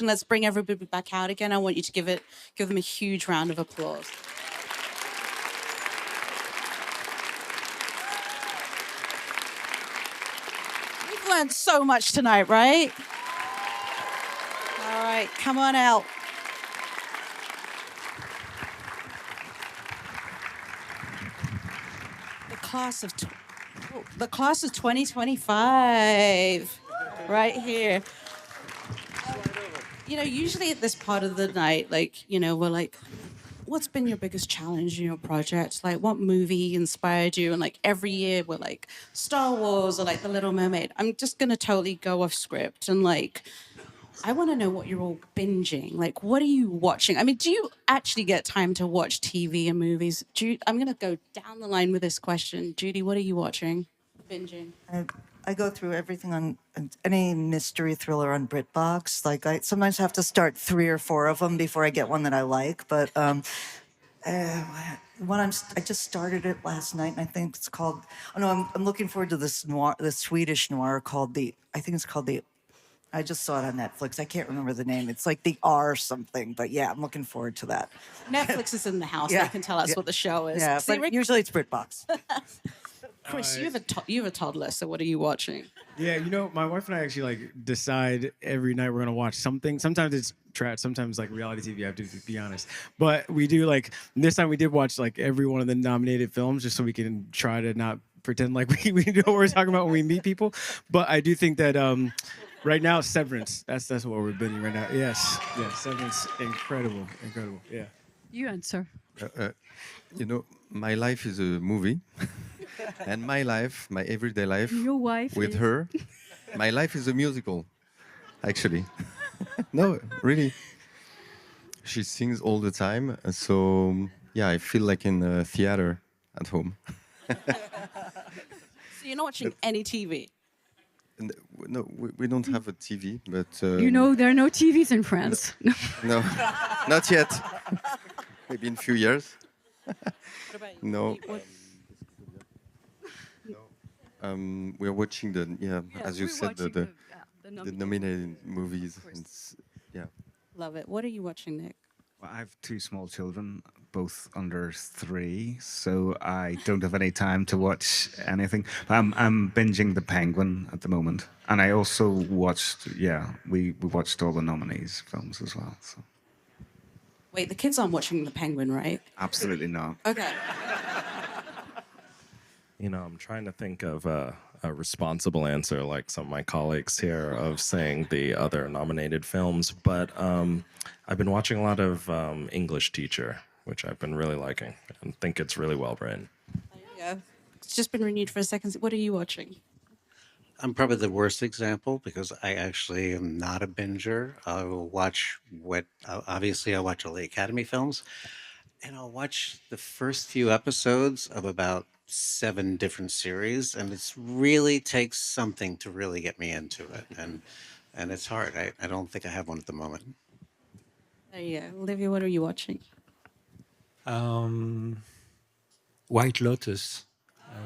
Let's bring everybody back out again. I want you to give them a huge round of applause. We've learned so much tonight, right? All right, come on out. The class of 2025, right here. Usually at this part of the night, we're like, what's been your biggest challenge in your project? Like, what movie inspired you? And like every year we're like Star Wars or like The Little Mermaid. I'm just gonna totally go off script and I want to know what you're all binging. Like, what are you watching? I mean, do you actually get time to watch TV and movies? I'm going to go down the line with this question. Judy, what are you watching? Binging? I go through everything on any mystery thriller on BritBox. Like, I sometimes have to start 3 or 4 of them before I get one that I like. But I just started it last night, and I think it's called. Oh no, I'm looking forward to this Swedish noir called I think it's called I just saw it on Netflix. I can't remember the name. It's like the R something, but yeah, I'm looking forward to that. Netflix is in the house. Yeah. They can tell us what the show is. Yeah, but usually it's BritBox. Chris, you have a toddler, so what are you watching? Yeah, my wife and I actually decide every night we're gonna watch something. Sometimes it's trash, sometimes reality TV. I have to be honest, but we do this time we did watch every one of the nominated films just so we can try to not pretend like we know what we're talking about when we meet people. But I do think that right now Severance. That's what we're binging right now. Yes, Severance, incredible. Yeah. You answer. My life is a movie. And my everyday life Your wife with is... her, my life is a musical, actually. No, really. She sings all the time. So, yeah, I feel like in a theater at home. So you're not watching any TV? No, we don't have a TV, but... there are no TVs in France. No, not yet. Maybe in a few years. What about you? No. We're watching as you said, the nominated movies. Yeah. Love it. What are you watching, Nick? Well, I have 2 small children, both under 3, so I don't have any time to watch anything. I'm binging The Penguin at the moment, and I also watched. We watched all the nominees films as well. So. Wait, the kids aren't watching The Penguin, right? Absolutely not. Okay. I'm trying to think of a responsible answer like some of my colleagues here of saying the other nominated films, but I've been watching a lot of English Teacher, which I've been really liking and think it's really well written. There you go. It's just been renewed for a second. What are you watching? I'm probably the worst example because I actually am not a binger. I will watch obviously I watch all the Academy films, and I'll watch the first few episodes of about 7 different series, and it really takes something to really get me into it, and it's hard. I don't think I have one at the moment. There you go. Olivia, what are you watching? White Lotus. I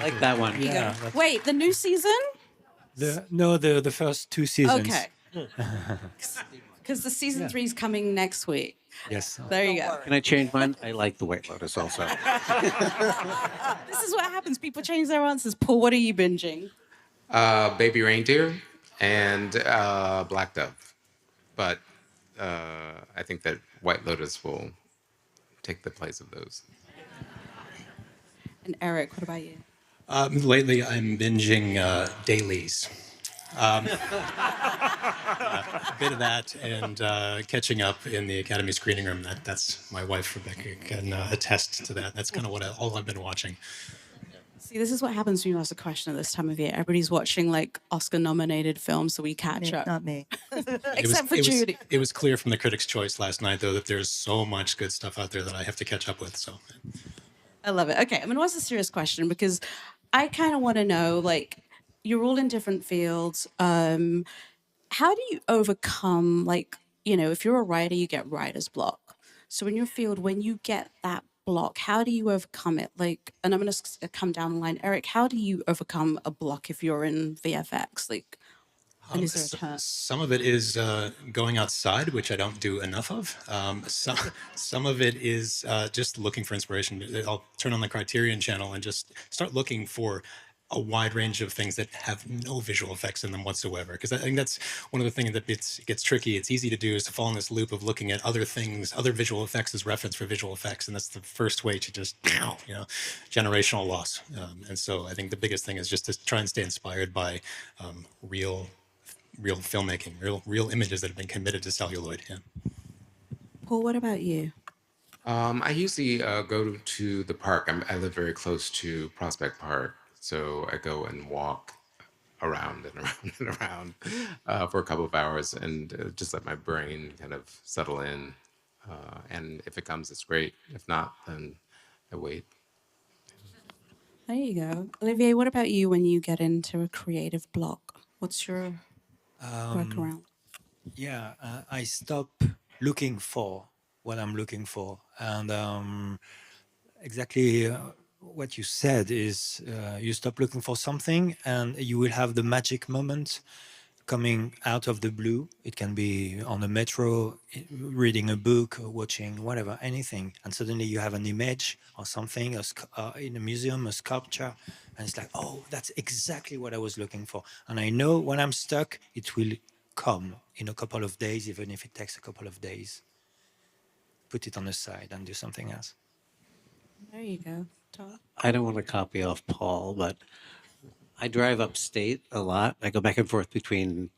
like that one. Yeah. Wait, the new season? The first 2 seasons. Okay. Because the season 3 is coming next week. Yes. There you go. Can I change mine? I like the White Lotus also. This is what happens. People change their answers. Paul, what are you binging? Baby Reindeer and Black Dove. But I think that White Lotus will take the place of those. And Eric, what about you? Lately, I'm binging dailies. A bit of that and catching up in the Academy screening room. That's my wife, Rebecca, can attest to that. That's kind of all I've been watching. See, this is what happens when you ask a question at this time of year. Everybody's watching Oscar-nominated films, so we catch up. Not me. Except for Judy. It was clear from the Critics' Choice last night, though, that there's so much good stuff out there that I have to catch up with. So, I love it. Okay, I'm going to ask a serious question because I kind of want to know, you're all in different fields. How do you overcome, if you're a writer, you get writer's block. So in your field, when you get that block, how do you overcome it? And I'm going to come down the line. Eric, how do you overcome a block if you're in VFX? And is there a turn? Some of it is going outside, which I don't do enough of. Some of it is just looking for inspiration. I'll turn on the Criterion channel and just start looking for a wide range of things that have no visual effects in them whatsoever. Because I think that's one of the things that gets tricky. It's easy to do is to fall in this loop of looking at other things, other visual effects as reference for visual effects, and that's the first way to just, generational loss. And so I think the biggest thing is just to try and stay inspired by real filmmaking, real images that have been committed to celluloid. Yeah. Paul, what about you? I usually go to the park. I live very close to Prospect Park, so I go and walk around and around and around for a couple of hours and just let my brain kind of settle in. And if it comes, it's great. If not, then I wait. There you go. Olivier, what about you when you get into a creative block? What's your workaround? Yeah, I stop looking for what I'm looking for. And exactly what you said is you stop looking for something and you will have the magic moment coming out of the blue. It can be on the metro, reading a book, or watching whatever, anything. And suddenly you have an image or something in a museum, a sculpture. And it's like, oh, that's exactly what I was looking for. And I know when I'm stuck, it will come in a couple of days, even if it takes a couple of days. Put it on the side and do something else. There you go. Todd? I don't want to copy off Paul, but I drive upstate a lot. I go back and forth between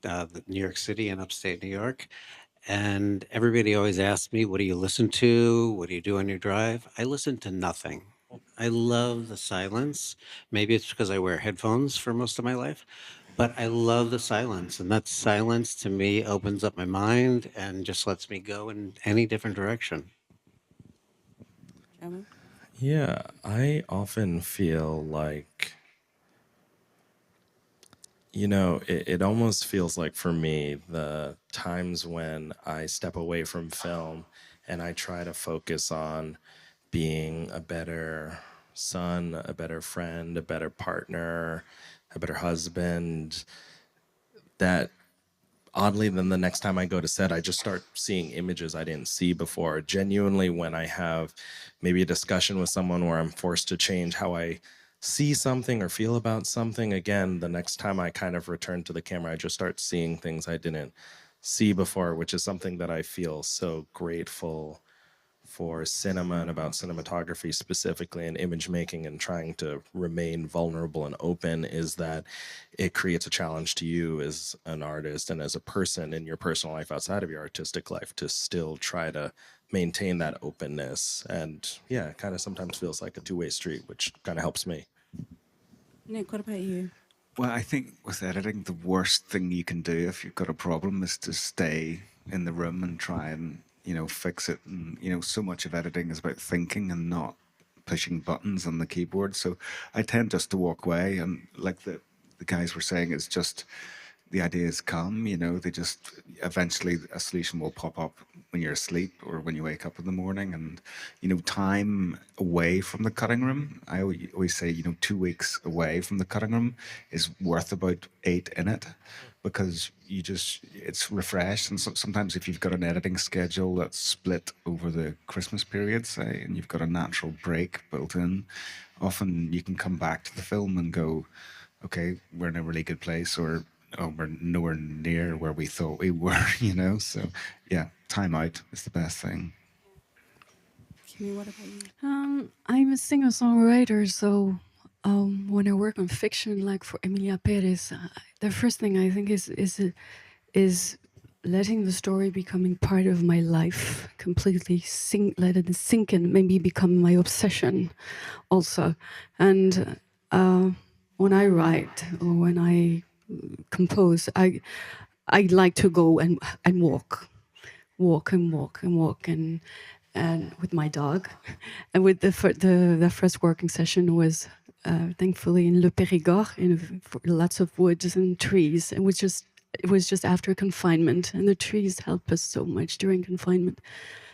New York City and upstate New York. And everybody always asks me, what do you listen to? What do you do on your drive? I listen to nothing. I love the silence. Maybe it's because I wear headphones for most of my life, but I love the silence. And that silence to me opens up my mind and just lets me go in any different direction. Gemma? Yeah, I often feel like, it almost feels like for me, the times when I step away from film and I try to focus on being a better son, a better friend, a better partner, a better husband, that oddly, then the next time I go to set, I just start seeing images I didn't see before. Genuinely, when I have maybe a discussion with someone where I'm forced to change how I see something or feel about something, again, the next time I kind of return to the camera, I just start seeing things I didn't see before, which is something that I feel so grateful for cinema and about cinematography specifically and image making and trying to remain vulnerable and open, is that it creates a challenge to you as an artist and as a person in your personal life outside of your artistic life to still try to maintain that openness. And yeah, it kind of sometimes feels like a two-way street, which kind of helps me. Nick, what about you? Well, I think with editing, the worst thing you can do if you've got a problem is to stay in the room and try and, fix it. And, so much of editing is about thinking and not pushing buttons on the keyboard. So I tend just to walk away. And like the guys were saying, it's just the ideas come, they just eventually a solution will pop up when you're asleep or when you wake up in the morning. And, time away from the cutting room, I always say, 2 weeks away from the cutting room is worth about 8 in it, because it's refreshed. And sometimes if you've got an editing schedule that's split over the Christmas period, say, and you've got a natural break built in, often you can come back to the film and go, okay, we're in a really good place, or oh, we're nowhere near where we thought we were, So, yeah, time out is the best thing. Kimmy, what about you? I'm a singer-songwriter, so when I work on fiction, like for Emilia Perez, the first thing I think is letting the story becoming part of my life completely, let it sink in, maybe become my obsession also. And when I write or when I compose, I like to go and walk and with my dog. And with the first working session was thankfully in Le Périgord, for lots of woods and trees. It was just after confinement, and the trees help us so much during confinement.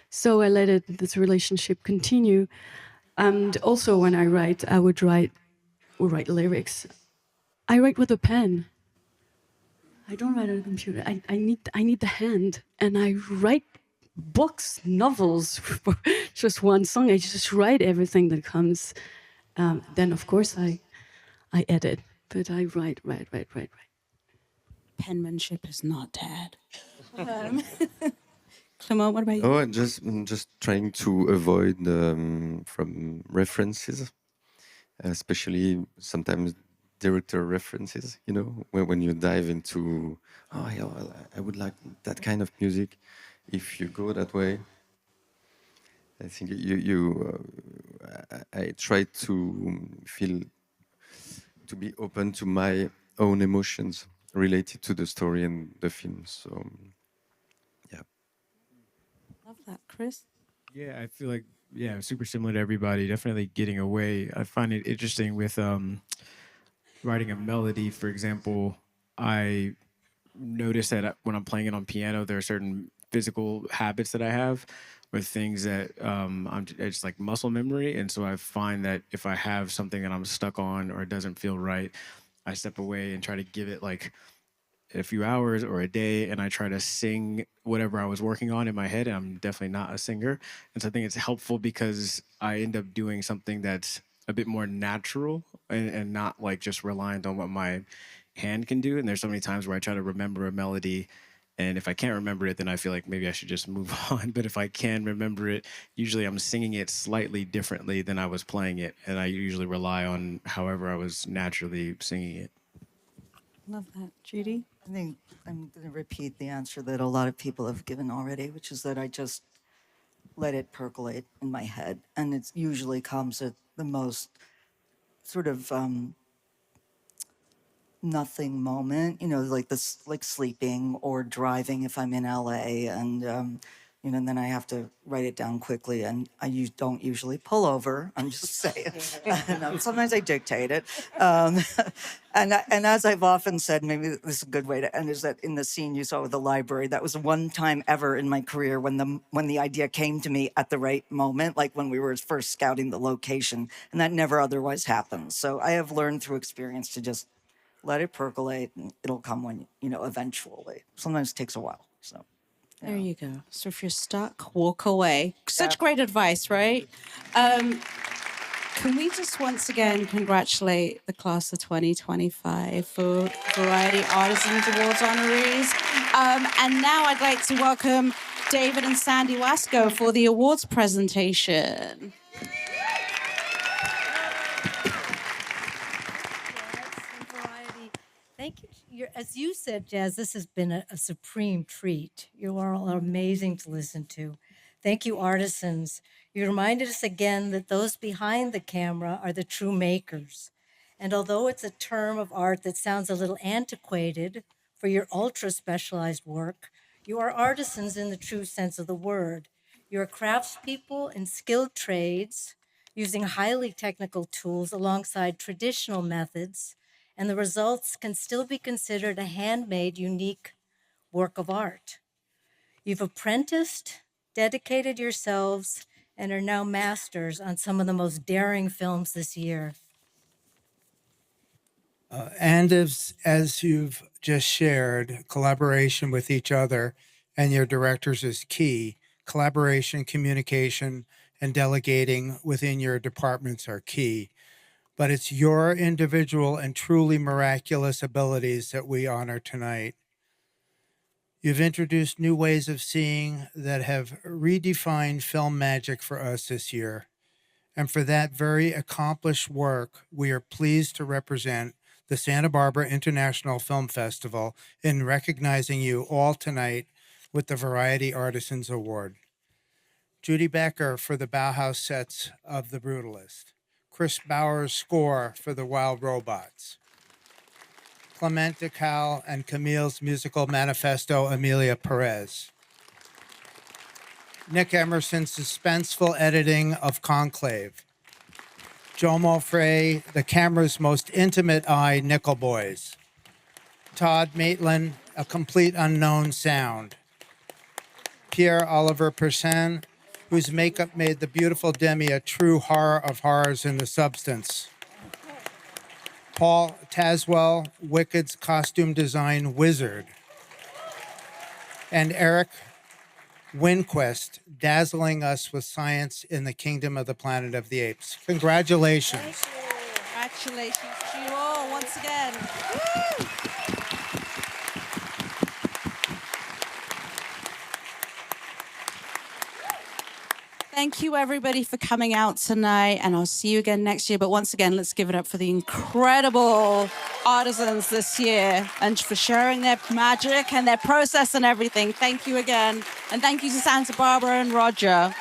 So I let this relationship continue. And also when I write, I would write lyrics. I write with a pen. I don't write on a computer. I need the hand, and I write books, novels for just one song. I just write everything that comes. Then of course I edit, but I write. Penmanship is not dead. Clement, what about you? Oh, I'm just trying to avoid from references, especially sometimes director references. You know, when you dive into, oh yeah, well, I would like that kind of music. If you go that way, I think I try to feel to be open to my own emotions related to the story and the film. So yeah. Love that, Chris. Yeah, I feel like super similar to everybody. Definitely getting away. I find it interesting with writing a melody, for example. I notice that when I'm playing it on piano, there are certain physical habits that I have with things that it's like muscle memory. And so I find that if I have something that I'm stuck on or it doesn't feel right, I step away and try to give it like a few hours or a day, and I try to sing whatever I was working on in my head. I'm definitely not a singer. And so I think it's helpful because I end up doing something that's a bit more natural and not like just reliant on what my hand can do. And there's so many times where I try to remember a melody, and if I can't remember it, then I feel like maybe I should just move on. But if I can remember it, usually I'm singing it slightly differently than I was playing it. And I usually rely on however I was naturally singing it. Love that. Judy? I think I'm going to repeat the answer that a lot of people have given already, which is that I just let it percolate in my head. And it usually comes at the most sort of nothing moment, you know, like this, like sleeping or driving if I'm in LA, and you know, and then I have to write it down quickly. And don't usually pull over. I'm just saying. No, sometimes I dictate it. And as I've often said, maybe this is a good way to end, is that in the scene you saw with the library, that was one time ever in my career when the idea came to me at the right moment, like when we were first scouting the location, and that never otherwise happens. So I have learned through experience to just let it percolate, and it'll come when, you know, eventually. Sometimes it takes a while. So There you go. So if you're stuck, walk away. Such great advice, right? Can we just once again congratulate the class of 2025 for Variety Artisans Awards honorees? And now I'd like to welcome David and Sandy Wasco for the awards presentation. Thank you. As you said, Jazz, this has been a supreme treat. You are all amazing to listen to. Thank you, artisans. You reminded us again that those behind the camera are the true makers. And although it's a term of art that sounds a little antiquated for your ultra-specialized work, you are artisans in the true sense of the word. You are craftspeople in skilled trades, using highly technical tools alongside traditional methods, and the results can still be considered a handmade, unique work of art. You've apprenticed, dedicated yourselves, and are now masters on some of the most daring films this year. And as you've just shared, collaboration with each other and your directors is key. Collaboration, communication, and delegating within your departments are key. But it's your individual and truly miraculous abilities that we honor tonight. You've introduced new ways of seeing that have redefined film magic for us this year. And for that very accomplished work, we are pleased to represent the Santa Barbara International Film Festival in recognizing you all tonight with the Variety Artisans Award. Judy Becker for the Bauhaus sets of The Brutalist. Chris Bauer's score for The Wild Robots. Clement DeCal and Camille's musical manifesto, Amelia Perez. Nick Emerson's suspenseful editing of Conclave. Jomo Frey, the camera's most intimate eye, Nickel Boys. Todd Maitland, A Complete Unknown Sound. Pierre Oliver Persin, whose makeup made the beautiful Demi a true horror of horrors in the substance. Paul Taswell, Wicked's costume design wizard, and Eric Winquist, dazzling us with science in the kingdom of the Planet of the Apes. Congratulations. Congratulations to you all once again. Woo! Thank you, everybody, for coming out tonight, and I'll see you again next year. But once again, let's give it up for the incredible artisans this year and for sharing their magic and their process and everything. Thank you again. And thank you to Santa Barbara and Roger.